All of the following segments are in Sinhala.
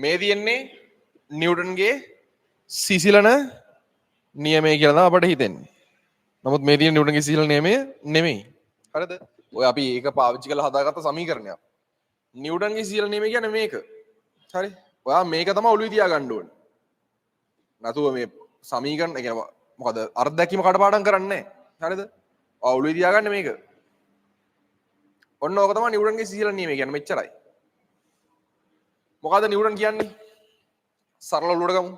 මේ තියෙන්නේ නිව්ටන්ගේ සීසලන නියමය කියලා තමයි අපිට හිතෙන්නේ. නමුත් මේ තියෙන නිව්ටන්ගේ සීසලන නියමය නෙමෙයි. හරිද? ඔය අපි ඒක පාවිච්චි කරලා හදාගත්ත සමීකරණයක්. නිව්ටන්ගේ සීසලන නියමය කියන්නේ මේක. හරි? ඔයා මේක තමයි ඔළුවේ තියාගන්න ඕනේ. නැතුව මේ සමීකරණ කියන්නේ මොකද අර්ධයක්ම කඩපාඩම් කරන්නේ නැහැ. හරිද? ඔයා ඔළුවේ තියාගන්න මේක. ඔන්න ඕක තමයි නිව්ටන්ගේ සීසලන නියමය කියන්නේ මෙච්චරයි. මොකද්ද නිව්ටන් කියන්නේ? සරල ඔළුවට ගමු.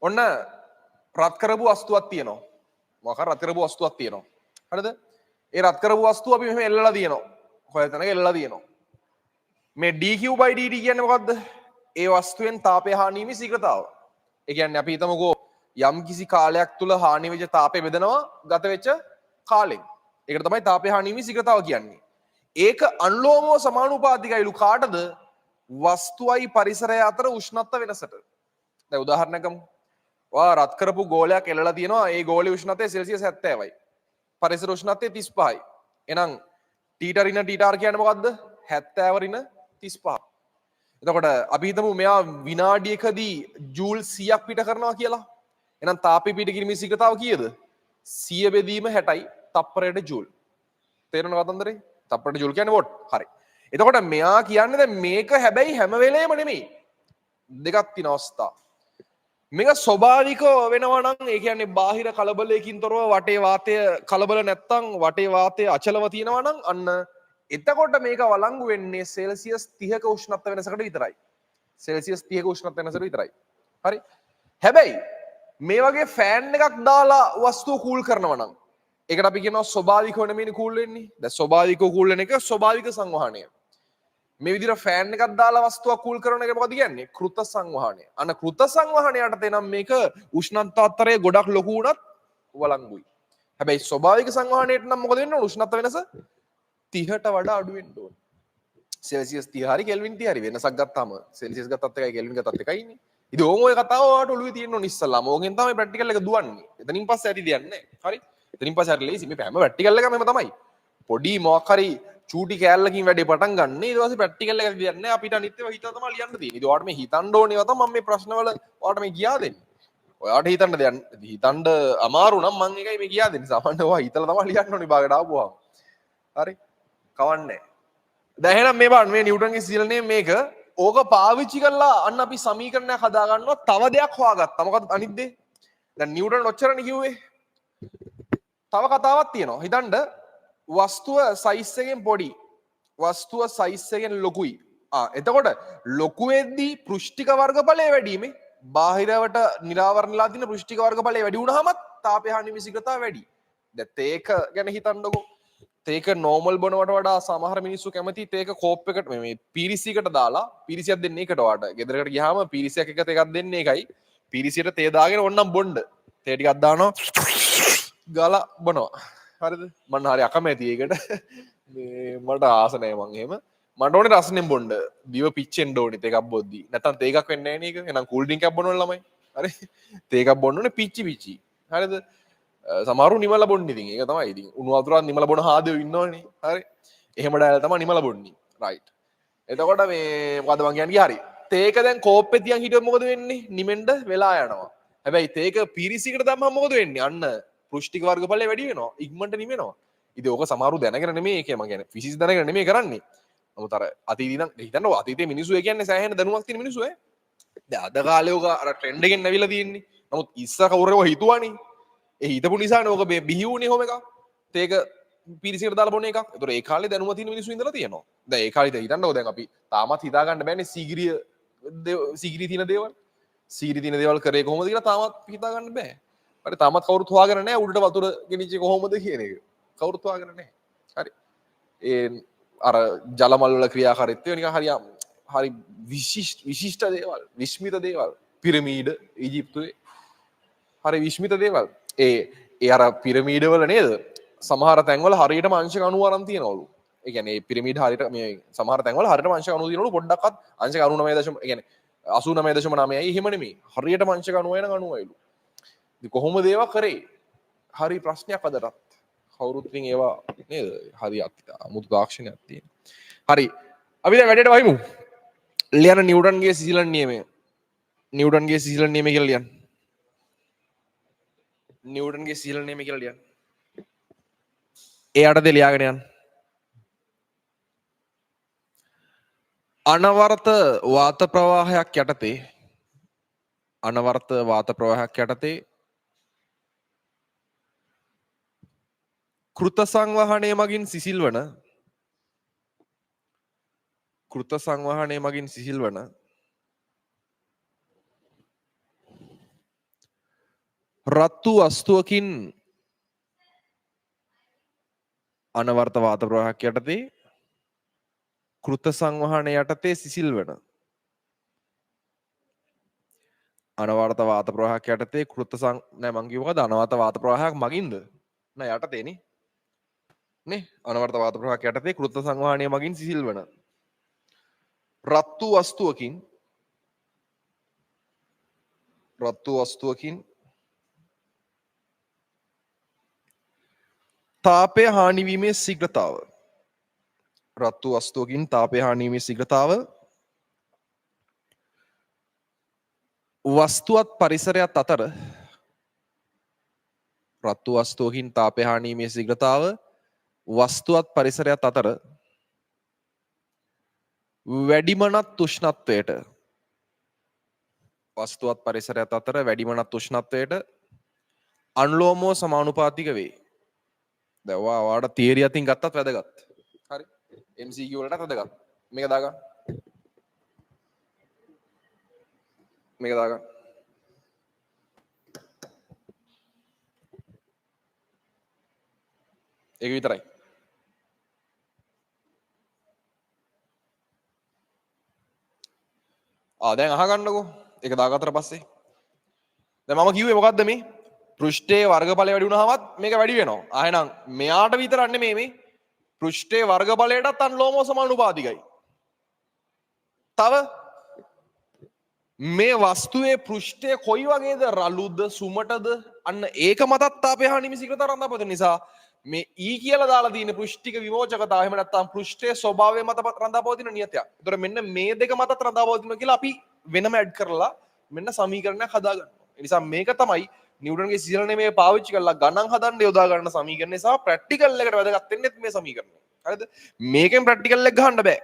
ඔන්න රත් කරපු වස්තුවක් තියෙනවා. මොකක් හරි රත් කරපු වස්තුවක් තියෙනවා. හරිද? ඒ රත් කරපු වස්තුව අපි මෙහෙම එල්ලලා තියෙනවා. කොහෙද තැනක එල්ලලා තියෙනවා. මේ dQ/dt කියන්නේ මොකද්ද? ඒ වස්තුවෙන් තාපය හානි වීමේ ශීඝ්‍රතාව. ඒ කියන්නේ අපි හිතමුකෝ යම් කිසි කාලයක් තුල හානි වෙච්ච තාපය බෙදනවා ගත වෙච්ච කාලෙන්. ඒකට තමයි තාපය හානි වීමේ ශීඝ්‍රතාව කියන්නේ. ඒක අනුලෝමව සමානුපාතිකයිලු කාටද? වස්තුවයි පරිසරය අතර උෂ්ණත්ව වෙනසට. දැන් උදාහරණයක් ගමු. ඔයා රත් කරපු ගෝලයක් එල්ලලා තියෙනවා. ඒ ගෝලයේ උෂ්ණත්වය සෙල්සියස් 70යි. පරිසර උෂ්ණත්වය 35යි. එහෙනම් ටීටර් ඍණ ටීටර් කියන්නේ මොකද්ද? 70 ඍණ 35. එතකොට අපි හිතමු මෙයා විනාඩියකදී ජූල් 100ක් පිට කරනවා කියලා. එහෙනම් තාපය පිට කිරීමේ ශීඝ්‍රතාව කීයද? 100 බෙදීම 60යි තප්පරයට ජූල්. තේරෙනවද කතන්දරේ? තප්පරයට ජූල් කියන්නේ වොට්. හරි. එතකොට මෙයා කියන්නේ දැන් මේක හැබැයි හැම වෙලේම නෙමෙයි. දෙකක් තියෙන අවස්ථා. මේක ස්වභාවිකව වෙනවා නම් ඒ කියන්නේ බාහිර කලබලයකින් තොරව වටේ වාතය කලබල නැත්තම් වටේ වාතය අචලව තියෙනවා නම් අන්න එතකොට මේක වළංගු වෙන්නේ සෙල්සියස් 30ක උෂ්ණත්ව වෙනසකට විතරයි. සෙල්සියස් 30ක උෂ්ණත්ව වෙනසකට විතරයි. හරි. හැබැයි මේ වගේ ෆෑන් එකක් දාලා වස්තුව කූල් කරනවා නම් ඒකට අපි කියනවා ස්වභාවිකව නෙමෙයි කූල් වෙන්නේ. දැන් ස්වභාවිකව කූල් වෙන එක ස්වභාවික සංවහනය. මේ විදිහට ෆෑන් එකක් දාලා වස්තුවක් කූල් කරන එක මොකද කියන්නේ? කෘත සංවහනය. අන්න කෘත සංවහනයට තේනම් මේක උෂ්ණත්වාතරය ගොඩක් ලොකු වුණත් වළංගුයි. හැබැයි ස්වභාවික සංවහනයට නම් මොකද වෙන්නේ? උෂ්ණත්ව වෙනස 30ට වඩා අඩු වෙන්න ඕනේ. සෙල්සියස් 30 හරි කෙල්වින් 30 හරි වෙනසක් ගත්තාම සෙල්සියස් ගත්තත් එකයි කෙල්වින් ගත්තත් එකයිනේ. ඉතින් ඕම ඔය කතාව ඔයාලට ඔළුවේ තියෙන්න ඕනේ ඉස්සල්ලාම. ඕකෙන් තමයි ප්‍රැක්ටිකල් එක දුවන්නේ. එතනින් පස්සේ ඇති දෙයක් නැහැ. හරි? එතනින් පස්සේ හරි ලේසි. මේ හැම ප්‍රැක්ටිකල් එකම එම තමයි. පොඩි මොකක් හරි චූටි කෑල්ලකින් වැඩේ පටන් ගන්න. ඊට පස්සේ ප්‍රැක්ටිකල් එක දෙයක් නැහැ. අපිට අනිත් ඒවා හිතලා තමයි ලියන්න තියෙන්නේ. ඉතින් ඔයාලට මේ හිතන්න ඕනේ ඒවා තමයි මම මේ ප්‍රශ්නවල ඔයාලට මේ කියා දෙන්නේ. ඔයාලට හිතන්න දෙයක් හිතන්න අමාරු නම් මම ඒකයි මේ කියා දෙන්නේ. සමහරවිට ඔයා හිතලා තමයි ලියන්න ඕනේ භාගයට ආපුවාම. හරි? කවන්නේ. දැන් එහෙනම් මේ බලන්න මේ නිව්ටන්ගේ සීලනේ මේක ඕක පාවිච්චි කරලා අන්න අපි සමීකරණයක් හදා ගන්නවා. තව දෙයක් හොයාගත්තා. මොකද අනිත් දේ? දැන් නිව්ටන් ඔච්චරනේ කිව්වේ. තව කතාවක් තියෙනවා. හිතන්න වස්තුව සයිස් එකෙන් පොඩි. වස්තුව සයිස් එකෙන් ලොකුයි. එතකොට ලොකු වෙද්දී පෘෂ්ඨික වර්ගඵලය වැඩිීමේ බාහිරවට නිරාවරණලා තියෙන පෘෂ්ඨික වර්ගඵලය වැඩි වුණාම තාපය හානි විසිකතා වැඩි. දැන් තේක ගැන හිතන්නකෝ. තේක නෝමල් බොනවට වඩා සමහර මිනිස්සු කැමති තේක කෝප් එකට මේ පීරිසියකට දාලා පීරිසියක් දෙන්නේ එකට වඩා. ගෙදරකට ගියාම පීරිසියක් එක තේකක් දෙන්නේ එකයි. පීරිසියට තේ දාගෙන ඕන්නම් බොන්න. තේ ටිකක් දානවා. ගාලා බොනවා. හරිද? මම හරි අකමැති ඒකට. මේ මට ආස නැහැ මං එහෙම. මට ඕනේ රසෙන් බොන්න. දිව පිච්චෙන්න ඕනේ තේකක් බොද්දි. නැත්තම් තේකක් වෙන්නේ නැහැ නේ ඒක. එහෙනම් කූල් ඩ්‍රින්ක් එකක් බොනවල ළමයි. හරි? තේකක් බොන්න ඕනේ පිච්චි පිච්චි. හරිද? සමහරු නිමල බොන්නේ ඉතින්. ඒක තමයි ඉතින්. උණු වතුරක් නිමල බොන හාදයෝ ඉන්නවනේ. හරි? එහෙම ඩයලා තමයි නිමල බොන්නේ. රයිට්. එතකොට මේ මොකද මං කියන්නේ හරි. තේක දැන් කෝප්පේ තියන් හිටියොත් මොකද වෙන්නේ? නිමෙන්න වෙලා යනවා. හැබැයි තේක පීරිසියකට දැම්මම මොකද වෙන්නේ? අන්න පෘෂ්ඨික වර්ගඵලය වැඩි වෙනවා. ඉක්මනට නිවෙනවා. ඉතින් ඕක සමහරු දැනගෙන නෙමෙයි ඒක මං කියන්නේ. ෆිසික්ස් දැනගෙන නෙමෙයි කරන්නේ. නමුත් අර අතීතේ නම් හිතන්න අතීතේ මිනිස්සු ඒ කියන්නේ සෑහෙන දැනුමක් තියෙන මිනිස්සු ඈ. දැන් අද කාලේ ඕක අර ට්‍රෙන්ඩ් එකෙන් නැවිලා තියෙන්නේ. නමුත් ඉස්සර කවුරුරව හිතුවානේ. ඒ හිතපු නිසානේ ඕක බිහි වුණේ කොහොම එකක්. තේක පීරිසියකට දාලා බොන එකක්. ඒතකොට ඒ කාලේ දැනුම තියෙන මිනිස්සු ඉඳලා තියෙනවා. දැන් ඒ කාලේ හිතන්නකෝ දැන් අපි තාමත් හිතා ගන්න බෑනේ සීගිරිය තියෙන දේවල්. සීගිරිය තියෙන දේවල් කරේ කොහොමද කියලා තාමත් හිතා ගන්න බෑ. හරි තාමත් කවුරුත් හොයාගෙන නැහැ උඩට වතුර ගෙනිච්චේ කොහොමද කියන එක. කවුරුත් හොයාගෙන නැහැ. හරි. ඒ අර ජලමල් වල ක්‍රියාකාරීත්වය නිකන් හරි විශිෂ්ට දේවල්, විස්මිත දේවල්. පිරමීඩ ඊජිප්තුවේ හරි විස්මිත දේවල්. ඒ අර පිරමීඩ වල නේද? සමහර තැන්වල හරියටම අංශක 90 අරන් තියනවලු. ඒ කියන්නේ පිරමීඩ හරියට මේ සමහර තැන්වල හරියටම අංශක 90 තියනවලු පොඩ්ඩක්වත් අංශක 99 ඒ කියන්නේ 89.9යි එහෙම නෙමෙයි. හරියටම අංශක 90 නම් 90යිලු. ඉතින් කොහොමද ඒවා කරේ? හරි ප්‍රශ්නයක් අදටත්. කවුරුත් ඉතින් ඒවා නේද? හරි අමුතු තාක්ෂණයක් තියෙන. හරි. අපි දැන් වැඩේට වහිමු. ලියන නිව්ටන්ගේ සිසිලන් නියමය. නිව්ටන්ගේ සිසිලන් නියමය කියලා ලියන්න. නිව්ටන්ගේ සිසිලන් නියමය කියලා ලියන්න. ඒ යටතේ ලියාගෙන යන්න. අනවරත වාත ප්‍රවාහයක් යටතේ අනවර්ත වාත ප්‍රවාහයක් යටතේ කෘත සංවහනය මගින් සිසිල්වන රත් වූ වස්තුවකින් අනවර්ත වාත ප්‍රවාහයක් යටතේ කෘත සංවහනය යටතේ සිසිල්වන අනවර්ත වාත ප්‍රවාහයක් යටතේ නෑ මං කිව්ව මොකද අනවර්ත වාත ප්‍රවාහයක් මගින්ද නෑ යටතේනේ නේ අනවර්ත වාත ප්‍රවාහයක් යටතේ කෘත සංවහනය මගින් සිසිල්වන රත් වූ වස්තුවකින් තාපය හානිවීමේ ශීඝ්‍රතාව රත් වූ වස්තුවකින් තාපය හානිවීමේ ශීඝ්‍රතාව වස්තුවත් පරිසරයත් අතර රත් වූ වස්තුවකින් තාපය හානිවීමේ ශීඝ්‍රතාව වස්තුවත් පරිසරයත් අතර වැඩිමනත් උෂ්ණත්වයට වස්තුවත් පරිසරයත් අතර වැඩිමනත් උෂ්ණත්වයට අනුලෝමව සමානුපාතික වේ. දැන් ඔයාට තියරි අතින් ගත්තත් වැදගත්. හරි. MCQ වලටත් වැදගත්. මේක දාගන්න. මේක දාගන්න. ඒක විතරයි. දැන් අහගන්නකෝ. ඒක දාගත්තට පස්සේ. දැන් මම කිව්වේ මොකද්ද මේ? පෘෂ්ඨයේ වර්ගඵලය වැඩි වුණාමත් මේක වැඩි වෙනවා. එහෙනම් මෙයාට විතරක් නෙමෙයි මේ පෘෂ්ඨයේ වර්ගඵලයටත් අනුලෝමව සමානුපාතිකයි. තව මේ වස්තුවේ පෘෂ්ඨය කොයි වගේද රළුද සුමටද අන්න ඒක මතත් තාපය හානිවීමේ ශීඝ්‍රතාව රඳාපවතින නිසා මේ E කියලා දාලා තියෙන පෘෂ්ඨික විමෝචකතාව එහෙම නැත්නම් පෘෂ්ඨයේ ස්වභාවය මත රඳාපවතින නියතයක්. ඒතර මෙන්න මේ දෙක මතත් රඳාපවතිනවා කියලා අපි වෙනම ඇඩ් කරලා මෙන්න සමීකරණයක් හදාගන්නවා. ඒ නිසා මේක තමයි නිව්ටන්ගේ සිසිල නියමය පාවිච්චි කරලා ගණන් හදන්න යොදා ගන්න සමීකරණය සහ ප්‍රැක්ටිකල් එකට වැදගත් වෙන්නේ මේ සමීකරණය. හරිද? මේකෙන් ප්‍රැක්ටිකල් එක ගහන්න බෑ.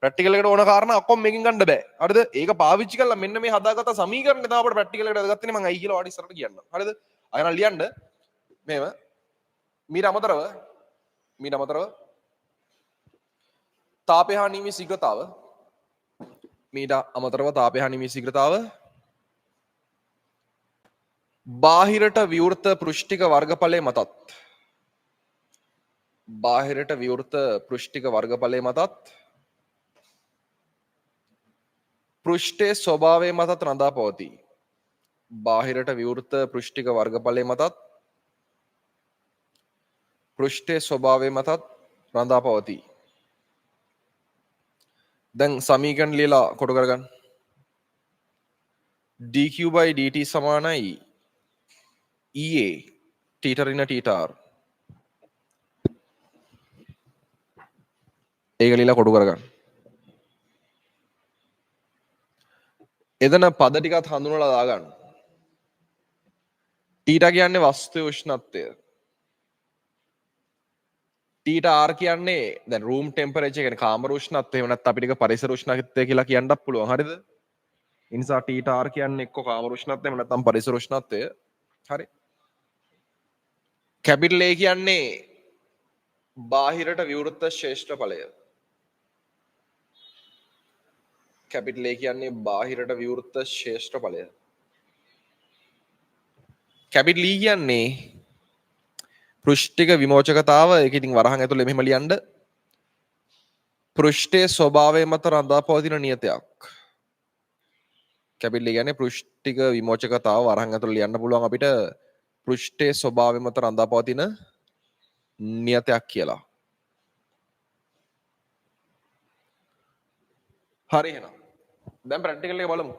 ප්‍රැක්ටිකල් එකට ඕන කාරණා ඔක්කොම මේකෙන් ගන්න බෑ. හරිද? ඒක පාවිච්චි කරලා මෙන්න මේ හදාගත්ත සමීකරණය තමයි අපිට ප්‍රැක්ටිකල් එකට වැදගත් වෙන්නේ. මම අයි කියලා ඔයාලට ඉස්සරහට කියන්නම්. හරිද? අයන ලියන්න මේව මීට අමතරව තාපය හානිවීමේ ශීඝ්‍රතාව බාහිරට විවෘත පෘෂ්ඨික වර්ගඵලයේ මතත් පෘෂ්ඨයේ ස්වභාවය මතත් රඳා පවතී. බාහිරට විවෘත පෘෂ්ඨික වර්ගඵලයේ මතත් පෘෂ්ඨයේ ස්වභාවය මතත් රඳා පවතී. දැන් සමීකරණ ලියලා කොටු කරගන්න. dq/dt සමානයි EA θ ඍණ θr. ඒක ලියලා කොටු කරගන්න. එතන පද ටිකත් හඳුනලා දාගන්න. θ කියන්නේ වස්තුවේ උෂ්ණත්වය. TR කියන්නේ දැන් රූම් ටෙම්පරේචර් කියන්නේ කාමර උෂ්ණත්වය. එහෙම නැත්නම් අපිට ඒක පරිසර උෂ්ණත්වය කියලා කියන්නත් පුළුවන්. හරිද? ඒ නිසා TR කියන්නේ එක්ක කාමර උෂ්ණත්වය එහෙම නැත්නම් පරිසර උෂ්ණත්වය. හරි. කැපිටල් A කියන්නේ බාහිරට විවෘත ශ්‍රේෂ්ඨඵලය. කැපිටල් A කියන්නේ බාහිරට විවෘත ශ්‍රේෂ්ඨඵලය. කැපිටල් E කියන්නේ පෘෂ්ඨික විමෝචකතාව. ඒක ඉතින් වරහන් ඇතුලේ මෙහෙම ලියන්න. පෘෂ්ඨයේ ස්වභාවය මත රඳා පවතින නියතයක්. කැපිටල් E කියන්නේ පෘෂ්ඨික විමෝචකතාව වරහන් ඇතුලේ ලියන්න පුළුවන් අපිට පෘෂ්ඨයේ ස්වභාවය මත රඳා පවතින නියතයක් කියලා. හරි එහෙනම්. දැන් ප්‍රැක්ටිකල් එක බලමු.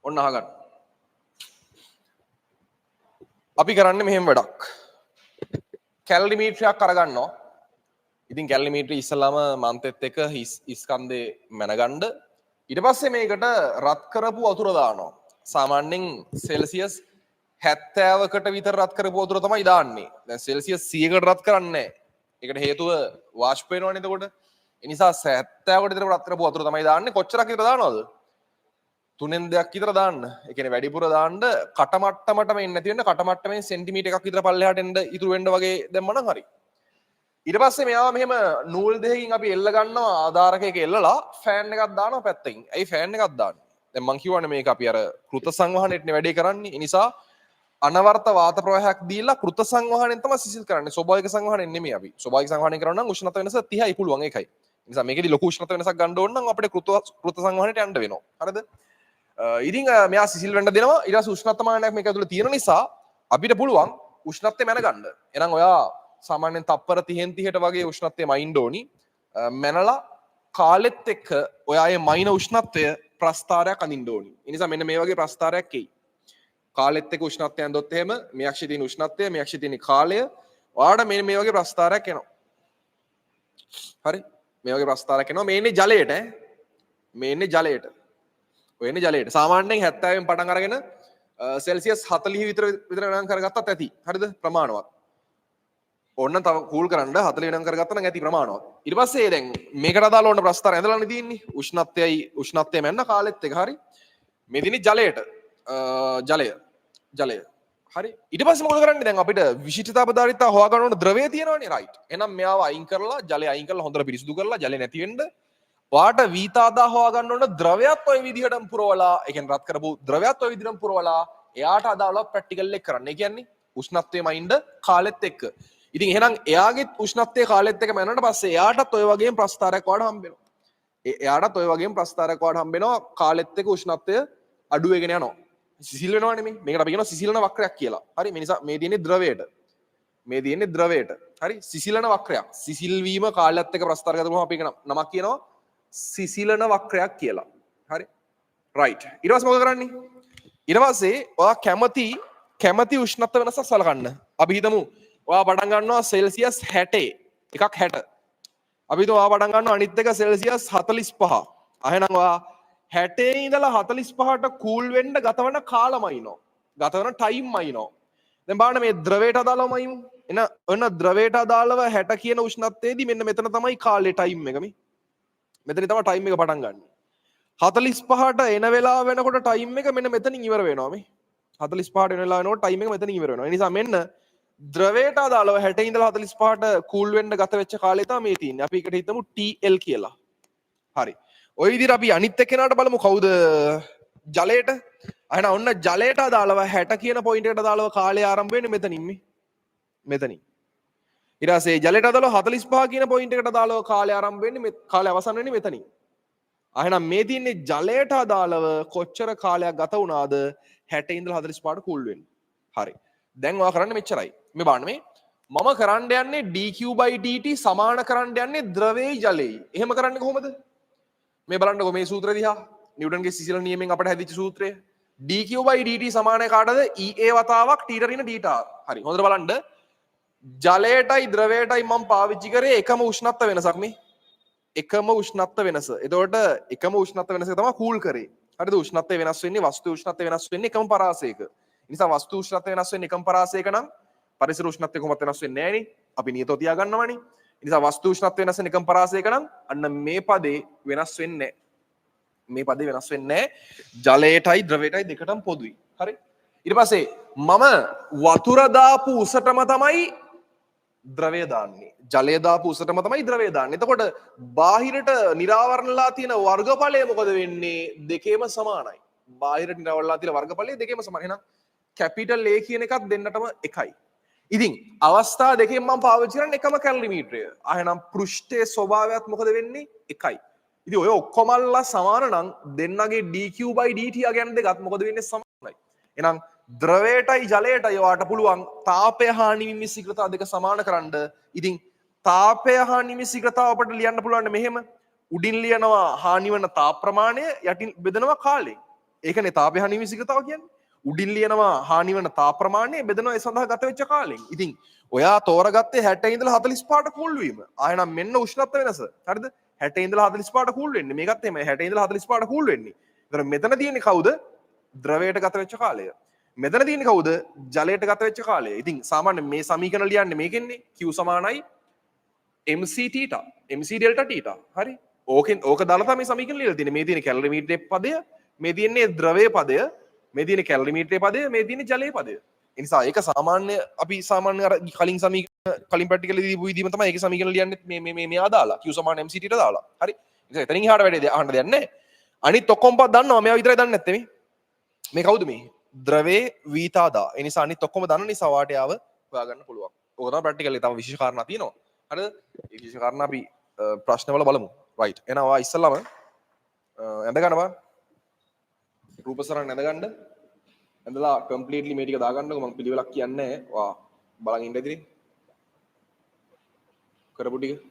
ඔන්න අහගන්න. අපි කරන්නේ මෙහෙම වැඩක්. කැලරිමීටරයක් අරගන්නවා. ඉතින් කැලරිමීටර ඉස්සලාම මන්තෙත් එක ස්කන්ධේ මැනගන්න. ඊට පස්සේ මේකට රත් කරපු වතුර දානවා. සාමාන්‍යයෙන් සෙල්සියස් 70කට විතර රත් කරපු වතුර තමයි දාන්නේ. දැන් සෙල්සියස් 100කට රත් කරන්නේ නැහැ. ඒකට හේතුව වාෂ්ප වෙනවනේ එතකොට. ඒ නිසා 70කට විතර රත් කරපු වතුර තමයි දාන්නේ. කොච්චරක් විතර දානවද? 3න් 2ක් විතර දාන්න. ඒ කියන්නේ වැඩිපුර දාන්න කටමට්ටමටම එන්නේ නැති වෙන්න කටමට්ටමෙන් සෙන්ටිමීටර් එකක් විතර පල්ලෙහාට එන්න ඉතුරු වෙන්න වගේ දැම්මනම් හරි. ඊට පස්සේ මෙයාව මෙහෙම නූල් දෙකකින් අපි එල්ල ගන්නවා ආධාරකයක එල්ලලා ෆෑන් එකක් දානවා පැත්තකින්. ඇයි ෆෑන් එකක් දාන්නේ? දැන් මං කියවනේ මේක අපි අර කෘත සංවහනෙටනේ වැඩේ කරන්නේ. ඒ නිසා අනවර්ත වාත ප්‍රවාහයක් දීලා කෘත සංවහනෙන් තමයි සිසිල් කරන්නේ. ස්වභාවික සංවහනෙන් නෙමෙයි අපි. ස්වභාවික සංවහනෙන් කරනවා නම් උෂ්ණත්ව වෙනස 30යි පුළුවන් ඒකයි. ඒ නිසා මේකෙදි ලොකු උෂ්ණත්ව වෙනසක් ගන්න ඕන නම් අපිට කෘත සංවහනෙට යන්න වෙනවා. හරිද? ඉතින් මෙයා සිසිල් වෙන්න දෙනවා. ඊට පස්සේ උෂ්ණත්වමානයක් මේක ඇතුළේ තියෙන නිසා අපිට පුළුවන් උෂ්ණත්වය මැනගන්න. එහෙනම් ඔයා සාමාන්‍යයෙන් තප්පර 30න් 30ට වගේ උෂ්ණත්වය මයින්ඩ් ඕනි. මැනලා කාලෙත් එක්ක ඔයාගේ මයින උෂ්ණත්වය ප්‍රස්ථාරයක් අඳින්න ඕනි. ඒ නිසා මෙන්න මේ වගේ ප්‍රස්ථාරයක් එයි. කාලෙත් එක්ක උෂ්ණත්වය ඇඳොත් එහෙම මේ අක්ෂයේ තියෙන උෂ්ණත්වය මේ අක්ෂයේ තියෙන කාලය ඔයාලට මේ වගේ ප්‍රස්ථාරයක් එනවා. හරි? මේ වගේ ප්‍රස්ථාරයක් එනවා. මේ ඉන්නේ ජලයට ඈ. මේ ඉන්නේ ජලයට. ඔය ඉන්නේ ජලයට. සාමාන්‍යයෙන් 70න් පටන් අරගෙන සෙල්සියස් 40 විතර වෙනකම් කරගත්තත් ඇති. හරිද? ප්‍රමාණවත්. ඕන්න තව කූල් කරන්න 40 වෙනකම් කරගත්තා නම් ඇති ප්‍රමාණවත්. ඊට පස්සේ දැන් මේකට අදාළ ඕන ප්‍රස්ථාරය ඇඳලානේ තියෙන්නේ. උෂ්ණත්වය මැන්න කාලෙත් එක හරි. මේ දිනේ ජලයට ජලය හරි. ඊට පස්සේ මොකද කරන්නේ? දැන් අපිට විශිෂ්ටතා පදාර්ථය හොයාගන්න ඕන ද්‍රවය තියෙනවනේ රයිට්. එහෙනම් මෙයාව අයින් කරලා ජලය අයින් කරලා හොඳට පිරිසිදු කරලා ජලය නැති වෙන්න වාට වීතාදා හොයාගන්න ඕන ද්‍රවයත් ඔය විදිහටම පුරවලා ඒ කියන්නේ රත් කරපු ද්‍රවයත් ඔය විදිහටම පුරවලා එයාට අදාළව ප්‍රැක්ටිකල් එක කරන්න. ඒ කියන්නේ උෂ්ණත්වයේ මයින්ඩ් කාලෙත් එක්ක. ඉතින් එහෙනම් එයාගෙත් උෂ්ණත්වයේ කාලෙත් එක්ක මැනනට පස්සේ එයාටත් ඔය වගේම ප්‍රස්ථාරයක් වාට හම්බ වෙනවා. එයාටත් ඔය වගේම ප්‍රස්ථාරයක් වාට හම්බ වෙනවා කාලෙත් එක්ක උෂ්ණත්වය අඩු වෙගෙන යනවා. සිසිල් වෙනවනේ මේ. මේකට අපි කියනවා සිසිලන වක්‍රයක් කියලා. හරි මේ නිසා මේ තියෙන්නේ ද්‍රවයට. මේ තියෙන්නේ ද්‍රවයට. හරි සිසිලන වක්‍රයක්. සිසිල් වීම කාලයත් එක්ක ප්‍රස්ථාර ගතම අපි නමක් කියනවා සිසිලන වක්‍රයක් කියලා. හරි රයිට්. ඊට පස්සේ මොකද කරන්නේ? ඊට පස්සේ ඔයා කැමති උෂ්ණත්ව වෙනසක් සලකන්න. අපි හිතමු ඔයා පටන් ගන්නවා සෙල්සියස් 60 එකක් 60. අපි හිතමු ඔයා පටන් ගන්නවා අනිත් එක සෙල්සියස් 45. එහෙනම් ඔයා 60 ඉඳලා 45ට කූල් වෙන්න ගතවන කාලමයිනෝ. ගතවන ටයිම් මයිනෝ. දැන් බලන්න මේ ද්‍රවයට අදාළවමයිමු. එන ද්‍රවයට අදාළව 60 කියන උෂ්ණත්වයේදී මෙන්න මෙතන තමයි කාලේ ටයිම් එක මේ. මෙතන තමයි ටයිම් එක පටන් ගන්න. 45ට එන වෙලාව වෙනකොට ටයිම් එක මෙන්න මෙතනින් ඉවර වෙනවා මේ. 45ට එන වෙලාව වෙනකොට ටයිම් එක මෙතනින් ඉවර වෙනවා. ඒ නිසා මෙන්න ද්‍රවයට අදාළව 60 ඉඳලා 45ට කූල් වෙන්න ගත වෙච්ච කාලය තමයි මේ තියෙන්නේ. අපි එකට හිතමු TL කියලා. හරි. ඔය විදිහට අපි අනිත් එක්කෙනාට බලමු කවුද ජලයට. එහෙනම් ඔන්න ජලයට අදාළව 60 කියන පොයින්ට් එකට අදාළව කාලය ආරම්භ වෙන්නේ මෙතනින් මේ. මෙතනින්. ඊට පස්සේ ජලයට අදාළව 45 කියන පොයින්ට් එකට අදාළව කාලය ආරම්භ වෙන්නේ මේ කාලය අවසන් වෙන්නේ මෙතනින්. එහෙනම් මේ තියෙන්නේ ජලයට අදාළව කොච්චර කාලයක් ගත වුණාද 60 ඉඳලා 45ට කූල් වෙන්න. හරි. දැන් ඔයා කරන්නේ මෙච්චරයි. මේ බලන්න මේ මම කරන්න යන්නේ dq/dt සමාන කරන්න යන්නේ ද්‍රවයේ ජලයේ. එහෙම කරන්නේ කොහොමද? මේ බලන්නකො මේ සූත්‍රය දිහා. නිව්ටන්ගේ සිසිල නියමයෙන් අපට හැදිච්ච සූත්‍රය. dq/dt සමානයි කාටද? EA වතාවක් t ට ඍණ dr. හරි. හොඳට බලන්න. ජලයටයි ද්‍රවයටයි මම පාවිච්චි කරේ එකම උෂ්ණත්ව වෙනසක් මේ. එකම උෂ්ණත්ව වෙනස. එතකොට එකම උෂ්ණත්ව වෙනස තමයි කූල් කරේ. හරිද? උෂ්ණත්වය වෙනස් වෙන්නේ වස්තු උෂ්ණත්වය වෙනස් වෙන්නේ එකම පරාසයක. ඒ නිසා වස්තු උෂ්ණත්වය වෙනස් වෙන්නේ එකම පරාසයක නම් පරිසර උෂ්ණත්වය කොහොමද වෙනස් වෙන්නේ නැහැ නේ. අපි නියතව තියාගන්නවනේ. ඒ නිසා වස්තු උෂ්ණත්වය වෙනස් වෙන්නේ එකම පරාසයක නම් අන්න මේ පදේ වෙනස් වෙන්නේ නැහැ. මේ පදේ වෙනස් වෙන්නේ නැහැ. ජලයටයි ද්‍රවයටයි දෙකටම පොදුයි. හරි? ඊට පස්සේ මම වතුර දාපු උසටම තමයි ද්‍රවය දාන්නේ. ජලය දාපු උසටම තමයි ද්‍රවය දාන්නේ. එතකොට බාහිරට නිරාවරණලා තියෙන වර්ගඵලය මොකද වෙන්නේ? දෙකේම සමානයි. බාහිරට නිරාවරණලා තියෙන වර්ගඵලය දෙකේම සමානයි. එහෙනම් කැපිටල් A කියන එකත් දෙන්නටම එකයි. ඉතින් අවස්ථා දෙකෙන් මම පාවිච්චි කරන්නේ එකම කැලරිමීටරය. එහෙනම් පෘෂ්ඨයේ ස්වභාවයත් මොකද වෙන්නේ? එකයි. ඉතින් ඔය ඔක්කොමල්ලා සමාන නම් දෙන්නගේ dq/dt යන දෙකත් මොකද වෙන්නේ? සමානයි. එහෙනම් ද්‍රවයටයි ජලයටයි වාට පුළුවන් තාපය හා නිමිති ශීඝ්‍රතාව දෙක සමාන කරන්න. ඉතින් තාපය හා නිමිති ශීඝ්‍රතාව අපිට ලියන්න පුළුවන් මෙහෙම. උඩින් ලියනවා හානි වන තාප ප්‍රමාණය යටින් බෙදනවා කාලේ. ඒකනේ තාපය හා නිමිති ශීඝ්‍රතාව කියන්නේ. උඩින් ලියනවා හානි වෙන තා ප්‍රමාණය බෙදනවා ඒ සඳහා ගත වෙච්ච කාලෙන්. ඉතින් ඔයා තෝරගත්තේ 60 ඉඳලා 45ට කූල් වීම. ආයෙනම් මෙන්න උෂ්ණත්ව වෙනස. හරිද? 60 ඉඳලා 45ට කූල් වෙන්නේ. මේකත් එහෙමයි 60 ඉඳලා 45ට කූල් වෙන්නේ. ඒතර මෙතන තියෙන්නේ කවුද? ද්‍රවයට ගත වෙච්ච කාලය. මෙතන තියෙන්නේ කවුද? ජලයට ගත වෙච්ච කාලය. ඉතින් සාමාන්‍ය මේ සමීකරණ ලියන්නේ මේකෙන්නේ Q සමානයි mc θ mc ඩෙල්ටා θ. හරි? ඕකෙන් ඕක දාලා තමයි මේ සමීකරණ ලියලා තියෙන්නේ. මේ තියෙන කැලරිමීටරයේ පදය, මේ තියෙන්නේ ද්‍රවයේ පදය, මේ තියෙන කැලරිමීටරයේ පදය, මේ තියෙන ජලයේ පදය. ඒ නිසා ඒක සාමාන්‍ය අපි සාමාන්‍ය අර කලින් සමීකරණ කලින් ප්‍රැක්ටිකල් දීපු විදිහම තමයි ඒක සමීකරණ ලියන්නේ මේ මෙයා දාලා Q සමාන mc t ට දාලා. හරි. ඒ නිසා එතනින් එහාට වැඩේ අහන්න දෙයක් නැහැ. අනිත් ඔක්කොම පද දන්නවා. මෙයා විතරයි දන්නේ නැත්තේ මේ කවුද මේ? ද්‍රවේ වීතාදා. ඒ නිසා අනිත් ඔක්කොම දන්න නිසා වාට යාව හොයාගන්න පුළුවන්. ඕක තමයි ප්‍රැක්ටිකල් එකේ තව විශේෂ කාරණා තියෙනවා. හරිද? ඒ විශේෂ කාරණා අපි ප්‍රශ්නවල බලමු. රයිට්. එහෙනම් ඔයා ඉස්සල්ලාම ඇඳ ගන්න බා. රූපසරණ ඇඳ ගන්න. ඇඳලා කම්ප්ලීට්ලි මේ ටික දාගන්නකො මම පිළිවෙලක් කියන්නේ නැහැ. ඔයා බලන් ඉන්න ඉතින්. කරපු ටික.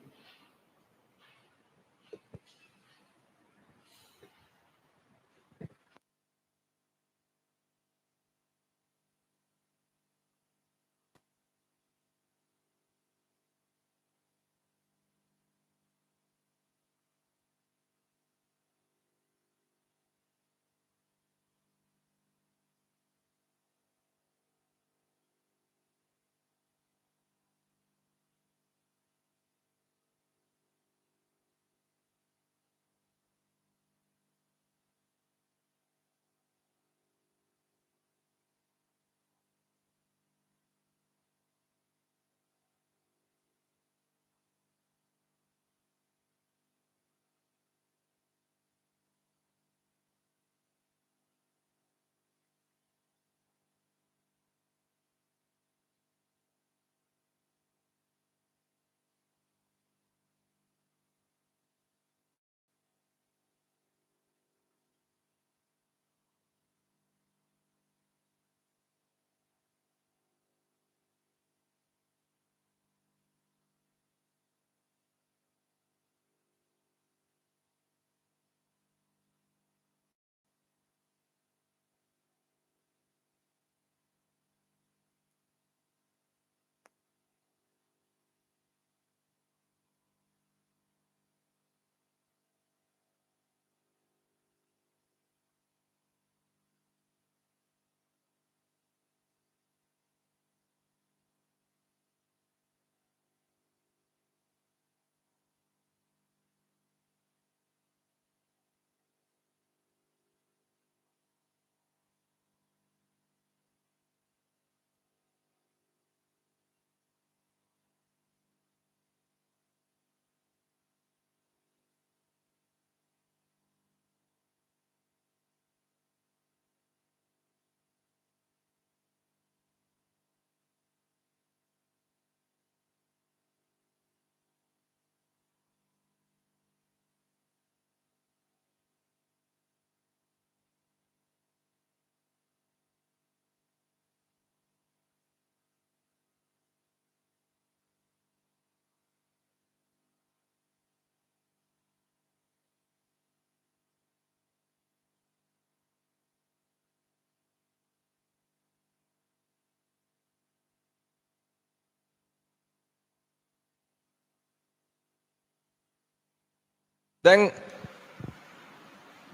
දැන්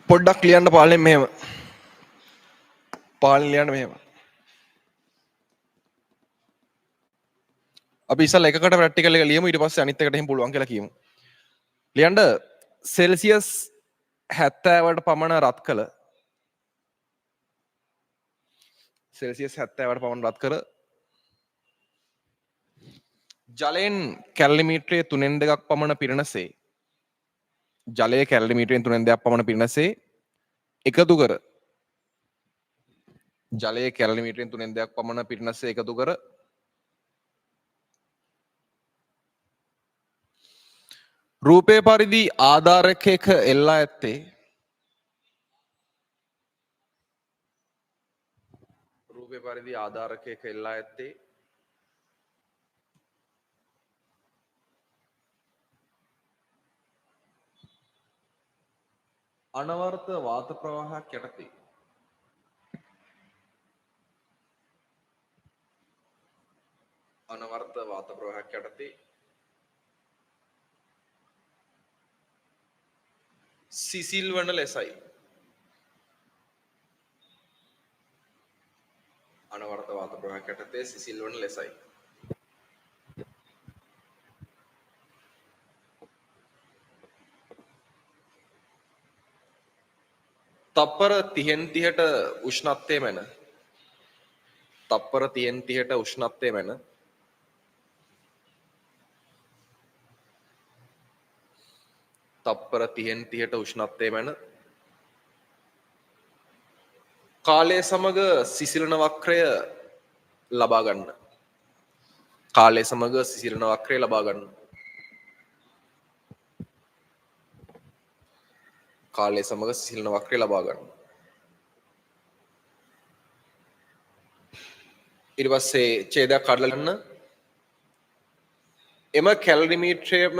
පොඩ්ඩක් ලියන්න පාලෙන් මෙහෙම. පාලෙන් ලියන්න මෙහෙම. අපි ඉස්සල්ලා එකකට ප්‍රැක්ටිකල් එක ලියමු ඊට පස්සේ අනිත් එකට එහෙම පුළුවන් කියලා කියමු. ලියන්න සෙල්සියස් 70ට පමණ රත් කළ සෙල්සියස් 70ට පමණ රත් කර ජලයෙන් කැලරිමීටරයේ 3/2ක් පමණ පිරෙනසේ ජලය කැලරිමීටරයෙන් 3/2ක් පමණ පිරෙනසේ එකතු කර ජලය කැලරිමීටරයෙන් 3/2ක් පමණ පිරෙනසේ එකතු කර රූපය පරිදි ආධාරකයක එල්ලා ඇත්තේ රූපය පරිදි ආධාරකයක එල්ලා ඇත්තේ අනවර්ත වාත ප්‍රවාහයක් යටතේ ප්‍රවාහයක් යටතේ සිසිල් වන ලෙසයි. අනවරත වාත ප්‍රවාහයක් යටතේ සිසිල් වන ලෙසයි. තප්පර 30ට උෂ්ණත්වය මැන. තප්පර 30ට උෂ්ණත්වය මැන. තප්පර 30ට උෂ්ණත්වය මැන. කාලය සමග සිසිලන වක්‍රය ලබා ගන්න. කාලය සමග සිසිලන වක්‍රය ලබා ගන්න. කාලය සමග සිසිලන වක්‍රය ලබා ගන්න. ඊට පස්සේ ඡේදයක් කඩලා ගන්න. එම කැලරිමීටරයම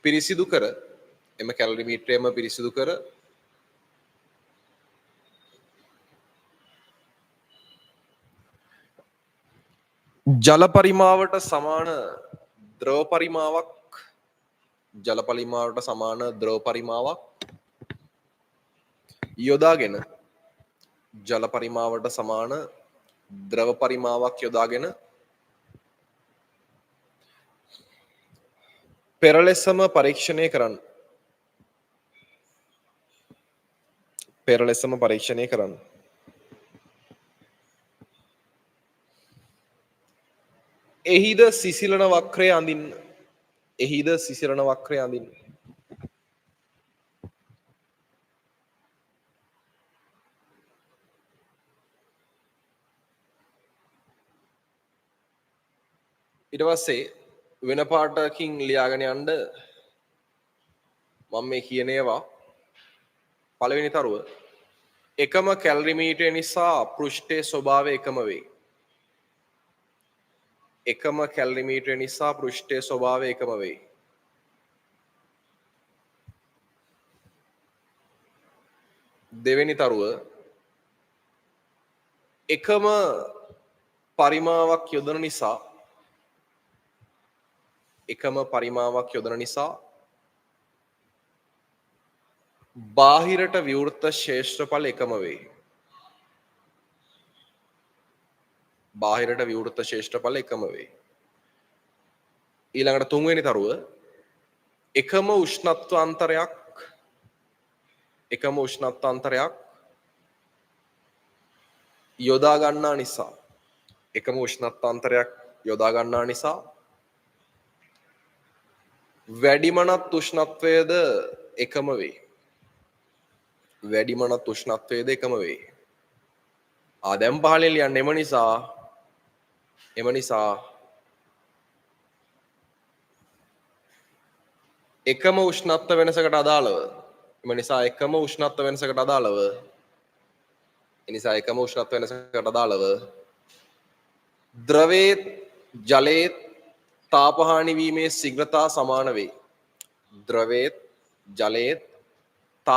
පිරිසිදු කර ජල පරිමාවට සමාන ද්‍රව පරිමාවක් යොදාගෙන ජල පරිමාවට සමාන ද්‍රව පරිමාවක් යොදාගෙන පෙර ලෙසම පරීක්ෂණය කරන්න. එහිද සිසිලන වක්‍රය අඳින්න. ඊට පස්සේ වෙන පාටකින් ලියාගෙන යන්න. මම මේ කියන ඒවා පළවෙනි තරුව එකම කැලරිමීටරය නිසා පෘෂ්ඨයේ ස්වභාවය එකම වේ. එකම කැලරිමීටරය නිසා පෘෂ්ඨයේ ස්වභාවය එකම වේ. දෙවෙනි තරුව එකම පරිමාවක් යොදන නිසා බාහිරට විවෘත ශේෂ්ත්‍රඵල එකම වේ. ඊළඟට තුන්වෙනි තරුව එකම උෂ්ණත්වාන්තරයක් යොදා ගන්නා නිසා වැඩිමනත් උෂ්ණත්වයද එකම වේ. දැන් පහලින් ලියන්න. එම නිසා එකම උෂ්ණත්ව වෙනසකට අදාළව ද්‍රවයේත් ජලයේත්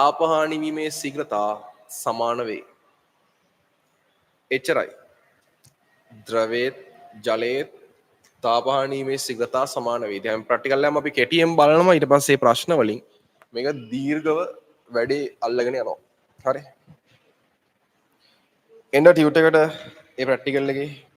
තාප හානි වීමේ ශීඝ්‍රතා සමාන වේ. එච්චරයි. ද්‍රවයේත් ජලයේත් තාප හානි වීමේ ශීඝ්‍රතා සමාන වේ. දැන් ප්‍රැක්ටිකල් එකම අපි කෙටියෙන් බලනවා. ඊට පස්සේ ප්‍රශ්න වලින් මේක දීර්ඝව වැඩේ අල්ලගෙන යනවා. හරි. එන්න ටියුට් එකට ඒ ප්‍රැක්ටිකල් එකේ